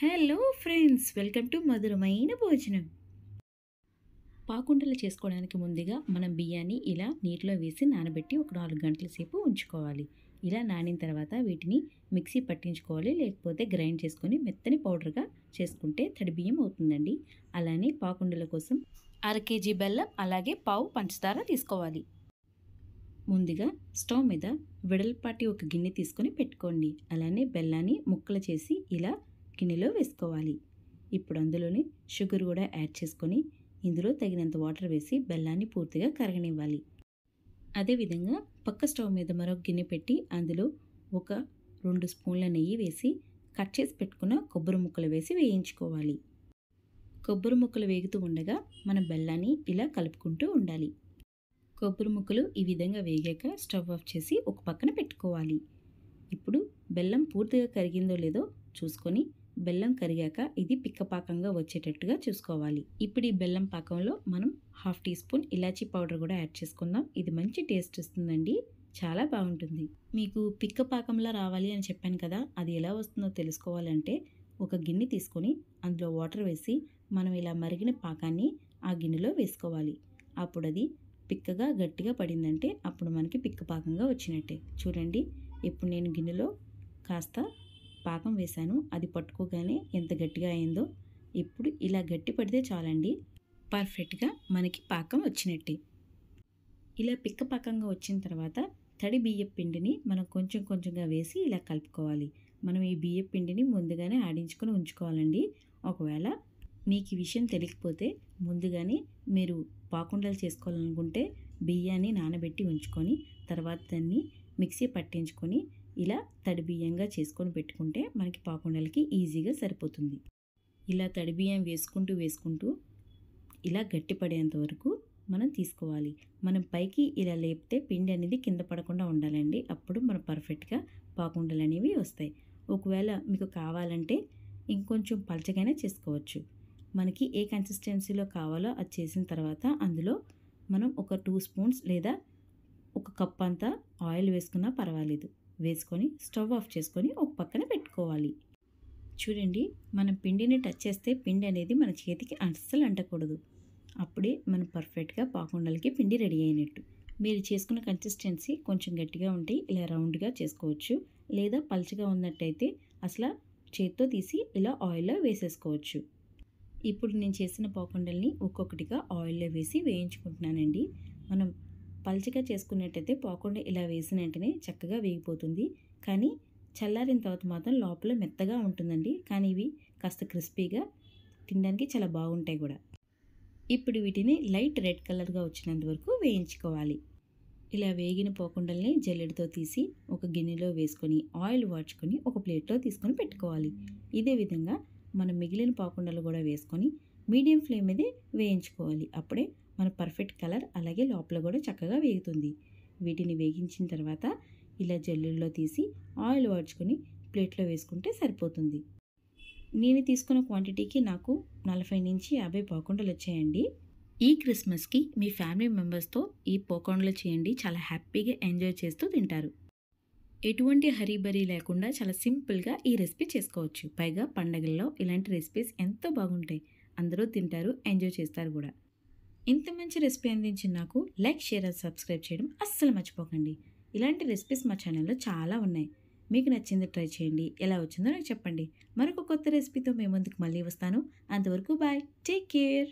Hello friends, welcome to మధురమైన భోజనం. పాకుండలు చేసుకోవడానికి ముందుగా మనం బియ్యాన్ని ఇలా నీటిలో వేసి నానబెట్టి ఒక 4 గంటల సేపు ఉంచుకోవాలి. ఇలా నానిన తర్వాత వీటిని మిక్సీ పట్టించుకోవాలి, లేకపోతే గ్రైండ్ చేసుకొని మెత్తని పౌడర్గా చేసుకుంటే తడి బియ్యం అవుతుందండి. అలానే పాకుండల కోసం 1/2 కేజీ బెల్లం అలాగే పావు పంచదార తీసుకోవాలి. ముందుగా స్టవ్ మీద వెడల్పాటి ఒక గిన్నె తీసుకొని పెట్టుకోండి. అలానే బెల్లాన్ని ముక్కలు చేసి ఇలా గిన్నెలో వేసుకోవాలి. ఇప్పుడు అందులోని షుగర్ కూడా యాడ్ చేసుకొని ఇందులో తగినంత వాటర్ వేసి బెల్లాన్ని పూర్తిగా కరగనివ్వాలి. అదేవిధంగా పక్క స్టవ్ మీద మరొక గిన్నె పెట్టి అందులో ఒక 2 స్పూన్ల నెయ్యి వేసి కట్ చేసి పెట్టుకున్న కొబ్బరి ముక్కలు వేసి వేయించుకోవాలి. కొబ్బరి ముక్కలు వేగుతూ ఉండగా మనం బెల్లాన్ని ఇలా కలుపుకుంటూ ఉండాలి. కొబ్బరి ముక్కలు ఈ విధంగా వేగాక స్టవ్ ఆఫ్ చేసి ఒక పక్కన పెట్టుకోవాలి. ఇప్పుడు బెల్లం పూర్తిగా కరిగిందో లేదో చూసుకొని బెల్లం కరిగాక ఇది పిక్కపాకంగా వచ్చేటట్టుగా చూసుకోవాలి. ఇప్పుడు ఈ బెల్లం పాకంలో మనం 1/2 టీ స్పూన్ ఇలాచీ పౌడర్ కూడా యాడ్ చేసుకుందాం. ఇది మంచి టేస్ట్ ఇస్తుందండి, చాలా బాగుంటుంది. మీకు పిక్క పాకంలా రావాలి అని చెప్పాను కదా, అది ఎలా వస్తుందో తెలుసుకోవాలంటే ఒక గిన్నె తీసుకొని అందులో వాటర్ వేసి మనం ఇలా మరిగిన పాకాన్ని ఆ గిన్నెలో వేసుకోవాలి. అప్పుడు అది పిక్కగా గట్టిగా పడిందంటే అప్పుడు మనకి పిక్క పాకంగా వచ్చినట్టే. చూడండి, ఇప్పుడు నేను గిన్నెలో కాస్త పాకం వేశాను, అది పట్టుకోగానే ఎంత గట్టిగా అయిందో. ఇప్పుడు ఇలా గట్టి పడితే చాలండి, పర్ఫెక్ట్గా మనకి పాకం వచ్చినట్టే. ఇలా పిక్క పాకంగా వచ్చిన తర్వాత తడి బియ్యపు పిండిని మనం కొంచెం కొంచెంగా వేసి ఇలా కలుపుకోవాలి. మనం ఈ బియ్యపు పిండిని ముందుగానే ఆడించుకొని ఉంచుకోవాలండి. ఒకవేళ మీకు ఈ విషయం తెలియకపోతే ముందుగానే మీరు పాకుండలు చేసుకోవాలనుకుంటే బియ్యాన్ని నానబెట్టి ఉంచుకొని తర్వాత దాన్ని మిక్సీ పట్టించుకొని ఇలా తడి బియ్యంగా చేసుకొని పెట్టుకుంటే మనకి పాకుండలకి ఈజీగా సరిపోతుంది. ఇలా తడి బియ్యం వేసుకుంటూ ఇలా గట్టిపడేంత వరకు మనం తీసుకోవాలి. మనం పైకి ఇలా లేపితే పిండి అనేది కింద పడకుండా ఉండాలండి. అప్పుడు మన పర్ఫెక్ట్గా పాకుండలు అనేవి వస్తాయి. ఒకవేళ మీకు కావాలంటే ఇంకొంచెం పలచగానే చేసుకోవచ్చు. మనకి ఏ కన్సిస్టెన్సీలో కావాలో అది చేసిన తర్వాత అందులో మనం ఒక 2 స్పూన్స్ లేదా ఒక కప్ అంతా ఆయిల్ వేసుకున్నా పర్వాలేదు. వేసుకొని స్టవ్ ఆఫ్ చేసుకొని ఒక పక్కన పెట్టుకోవాలి. చూడండి, మనం పిండిని టచ్ చేస్తే పిండి అనేది మన చేతికి అస్సలు అంటకూడదు. అప్పుడే మనం పర్ఫెక్ట్గా పాకుండలకి పిండి రెడీ అయినట్టు. మీరు చేసుకున్న కన్సిస్టెన్సీ కొంచెం గట్టిగా ఉంటే ఇలా రౌండ్గా చేసుకోవచ్చు, లేదా పల్చగా ఉన్నట్టయితే అసలు చేత్తో తీసి ఇలా ఆయిల్లో వేసేసుకోవచ్చు. ఇప్పుడు నేను చేసిన పాకుండల్ని ఒక్కొక్కటిగా ఆయిల్లో వేసి వేయించుకుంటున్నానండి. మనం పల్చగా చేసుకున్నట్టయితే పాకుండ ఇలా వేసిన వెంటనే చక్కగా వేగిపోతుంది. కానీ చల్లారిన తర్వాత మాత్రం లోపల మెత్తగా ఉంటుందండి. కానీ ఇవి కాస్త క్రిస్పీగా తినడానికి చాలా బాగుంటాయి కూడా. ఇప్పుడు వీటిని లైట్ రెడ్ కలర్గా వచ్చినంత వరకు వేయించుకోవాలి. ఇలా వేగిన పాకుండల్ని జల్లెడతో తీసి ఒక గిన్నెలో వేసుకొని ఆయిల్ వాడ్చుకొని ఒక ప్లేట్లో తీసుకొని పెట్టుకోవాలి. ఇదే విధంగా మనం మిగిలిన పాకుండలు కూడా వేసుకొని మీడియం ఫ్లేమ్ మీదే వేయించుకోవాలి. అప్పుడే మన పర్ఫెక్ట్ కలర్ అలాగే లోపల కూడా చక్కగా వేగుతుంది. వీటిని వేగించిన తర్వాత ఇలా జల్లెడలో తీసి ఆయిల్ వాడ్చుకొని ప్లేట్లో వేసుకుంటే సరిపోతుంది. నేను తీసుకున్న క్వాంటిటీకి నాకు 40 నుంచి 50 పాకుండలు వచ్చాయండి. ఈ క్రిస్మస్కి మీ ఫ్యామిలీ మెంబర్స్తో ఈ పాకుండలు చేయండి, చాలా హ్యాపీగా ఎంజాయ్ చేస్తూ తింటారు. ఎటువంటి హరీబరీ లేకుండా చాలా సింపుల్గా ఈ రెసిపీ చేసుకోవచ్చు. పైగా పండగల్లో ఇలాంటి రెసిపీస్ ఎంతో బాగుంటాయి, అందరూ తింటారు, ఎంజాయ్ చేస్తారు కూడా. ఇంత మంచి రెసిపీ అందించిన నాకు లైక్, షేర్ అండ్ సబ్స్క్రైబ్ చేయడం అస్సలు మర్చిపోకండి. ఇలాంటి రెసిపీస్ మా ఛానల్లో చాలా ఉన్నాయి. మీకు నచ్చింది ట్రై చేయండి, ఎలా వచ్చిందో నాకు చెప్పండి. మరొక కొత్త రెసిపీతో మీ ముందుకు మళ్ళీ వస్తాను. అంతవరకు బాయ్, టేక్ కేర్.